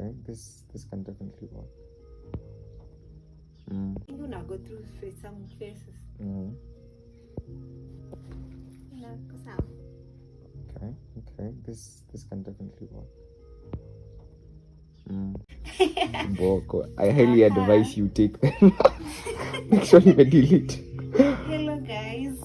Okay, this can definitely work. You now go through some phases. Mm. Sawa. Okay, this can definitely work. Boko, I highly advise you take them. Make sure you delete. Hello guys,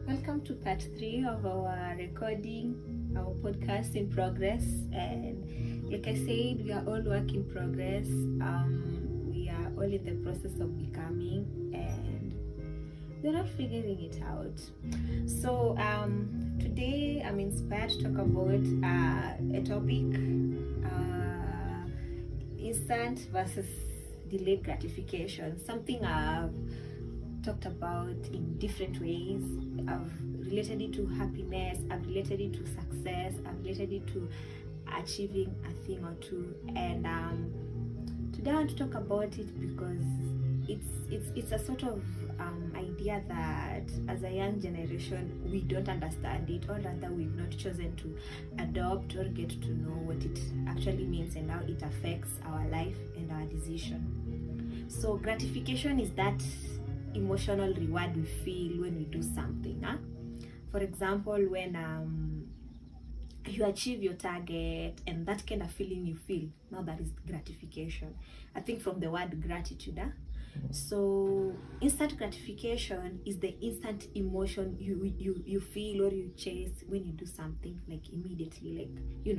welcome to part 3 of our recording, our podcast in progress. And like I said, we are all work in progress. We are all in the process of becoming, and we're not figuring it out. So today I'm inspired to talk about a topic, instant versus delayed gratification, something I've talked about in different ways. I've related it to happiness, I've related it to success, I've related it to achieving a thing or two. And today I want to talk about it because it's a sort of idea that as a young generation we don't understand it, or rather we've not chosen to adopt or get to know what it actually means and how it affects our life and our decision. So gratification is that emotional reward we feel when we do something. For example, when you achieve your target, and that kind of feeling you feel, now that is gratification. I think from the word gratitude. So instant gratification is the instant emotion you feel or you chase when you do something, like immediately. Like,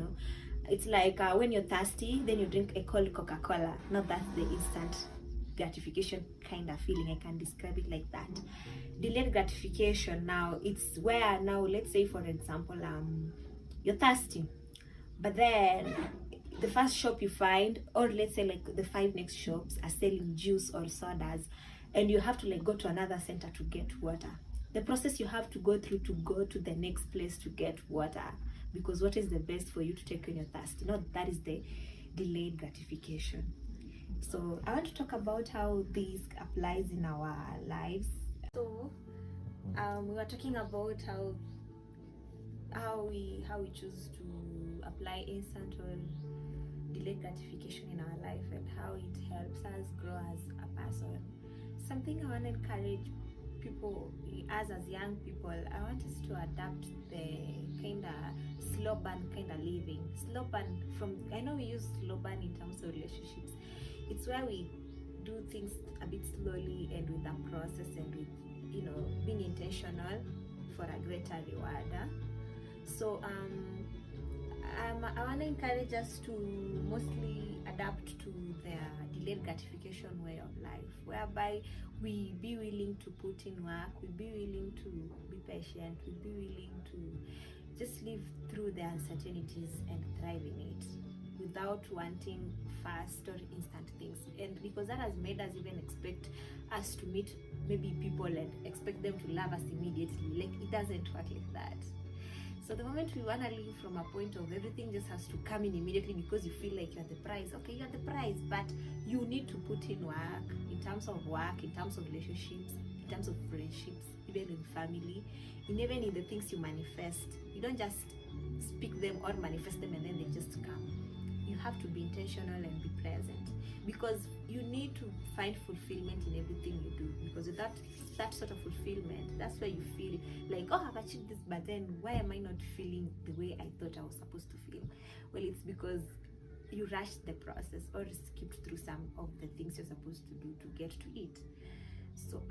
it's like when you're thirsty, then you drink a cold Coca-Cola. Now that's the instant gratification kind of feeling. I can describe it like that. Delayed gratification, now it's where, now let's say for example, you're thirsty, but then the first shop you find, or let's say like the 5 next shops are selling juice or sodas, and you have to like go to another center to get water. The process you have to go through to go to the next place to get water, because what is the best for you to take when you're thirsty? No, that is the delayed gratification. So I want to talk about how this applies in our lives. So we were talking about how we choose to apply instant or delayed gratification in our life, and how it helps us grow as a person. Something I want to encourage people, as young people, I want us to adapt the kind of slow burn kind of living. Slow burn, from, I know we use slow burn in terms of relationships. It's where we do things a bit slowly and with a process, and with being intentional for a greater reward. So I want to encourage us to mostly adapt to the delayed gratification way of life, whereby we be willing to put in work, we be willing to be patient, we be willing to just live through the uncertainties and thrive in it, without wanting fast or instant things. And because that has made us even expect us to meet maybe people and expect them to love us immediately. Like, it doesn't work like that. So the moment we want to live from a point of everything just has to come in immediately because you feel like you're the prize. Okay, you're the prize, but you need to put in work, in terms of work, in terms of relationships, in terms of friendships, even in family, even in the things you manifest. You don't just speak them or manifest them and then they just come. You have to be intentional and be present, because you need to find fulfillment in everything you do, because without that sort of fulfillment, that's where you feel like, oh, I've achieved this, but then why am I not feeling the way I thought I was supposed to feel? Well, it's because you rushed the process or skipped through some of the things you're supposed to do to get to it. So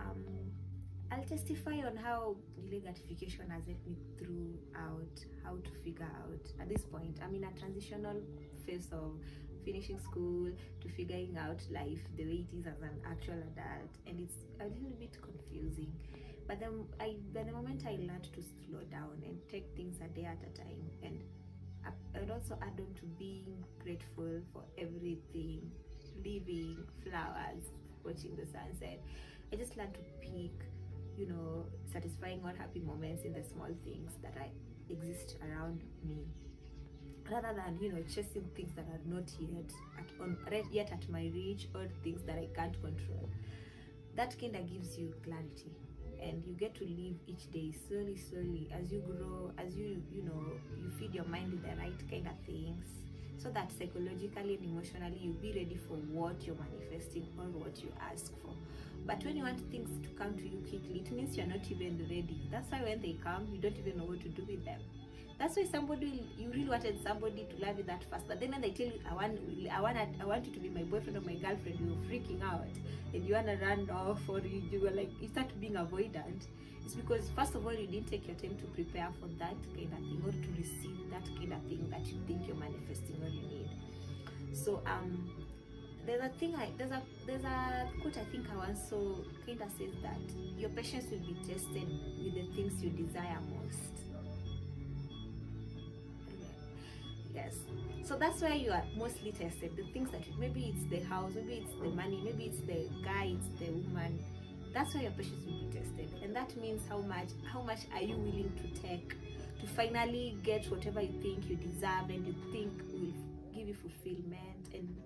I'll testify on how delayed gratification has helped me throughout how to figure out. At this point, I'm in a transitional phase of finishing school to figuring out life the way it is as an actual adult, and it's a little bit confusing. But then the moment I learned to slow down and take things a day at a time, and I'd also add on to being grateful for everything, living, flowers, watching the sunset. I just learned to pick satisfying or happy moments in the small things that exist around me, rather than chasing things that are not yet at my reach, or things that I can't control. That kind of gives you clarity, and you get to live each day slowly as you grow, as you feed your mind with the right kind of things, so that psychologically and emotionally you'll be ready for what you're manifesting or what you ask for. But when you want things to come to you quickly, it means you're not even ready. That's why when they come, you don't even know what to do with them. That's why you really wanted somebody to love you that fast, but then when they tell you, I want you to be my boyfriend or my girlfriend, you're freaking out and you wanna run off, or you were like, you start being avoidant. It's because first of all, you didn't take your time to prepare for that kind of thing, or to receive that kind of thing that you think you're manifesting or you need. So there's a quote I think I once saw, kind of says that your patience will be tested with the things you desire most. Yes. So that's where you are mostly tested. The things that maybe it's the house, maybe it's the money, maybe it's the guy, it's the woman. That's where your patience will be tested, and that means how much are you willing to take to finally get whatever you think you deserve and you think will give you fulfillment, and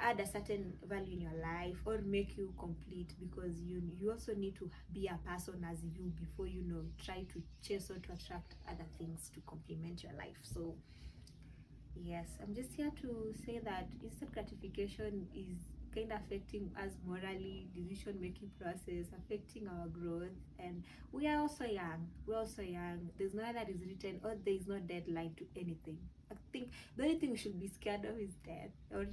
add a certain value in your life or make you complete, because you also need to be a person as you before try to chase or to attract other things to complement your life. So yes, I'm just here to say that instant gratification is kind of affecting us morally, decision making process, affecting our growth, and we are also young. We're also young. There's no that is written, or there is no deadline to anything. I think the only thing we should be scared of is death, or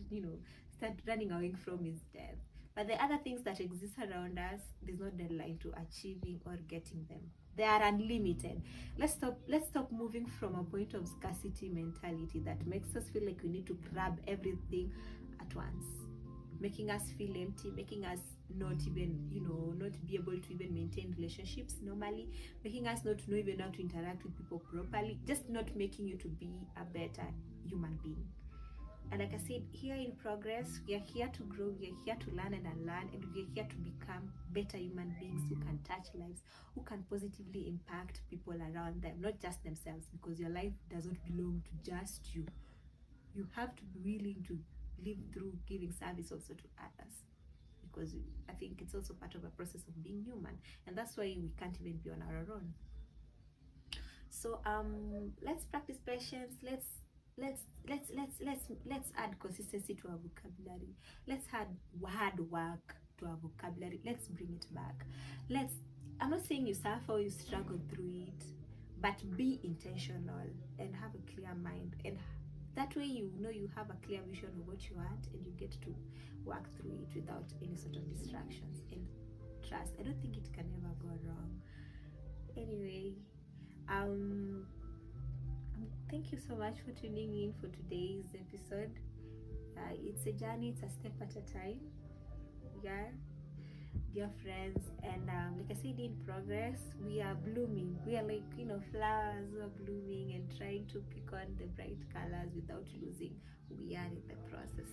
start running away from is death. But the other things that exist around us, there's no deadline to achieving or getting them. They are unlimited. Let's stop moving from a point of scarcity mentality that makes us feel like we need to grab everything at once, making us feel empty, making us not even not be able to even maintain relationships normally, making us not know even how to interact with people properly, just not making you to be a better human being. And like I said, here in progress, we are here to grow, we are here to learn and unlearn, and we are here to become better human beings who can touch lives, who can positively impact people around them, not just themselves, because your life doesn't belong to just you. You have to be willing to live through giving service also to others, because I think it's also part of a process of being human, and that's why we can't even be on our own. So let's practice patience. Let's add consistency to our vocabulary. Let's add hard work to our vocabulary. Let's bring it back. I'm not saying you suffer or you struggle through it, but be intentional and have a clear mind, and that way you have a clear vision of what you want, and you get to work through it without any sort of distractions. And trust, I don't think it can ever go wrong. Anyway, thank you so much for tuning in for today's episode. It's a journey, it's a step at a time. Yeah, dear friends, and like I said, in progress, we are blooming. We are like flowers who are blooming and trying to pick on the bright colors without losing who we are in the process.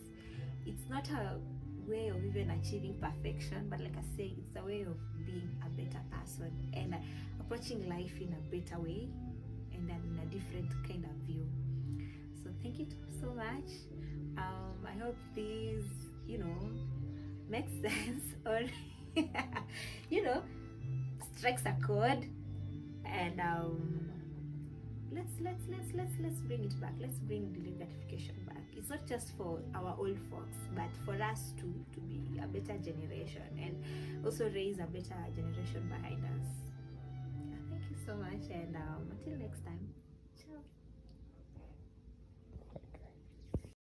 It's not a way of even achieving perfection, but like I say, it's a way of being a better person and approaching life in a better way and in a different kind of view. So thank you so much. I hope this makes sense, or strikes a chord, and let's bring it back. Let's bring delayed gratification back. It's not just for our old folks, but for us too, to be a better generation and also raise a better generation behind us. Thank you so much, and until next time.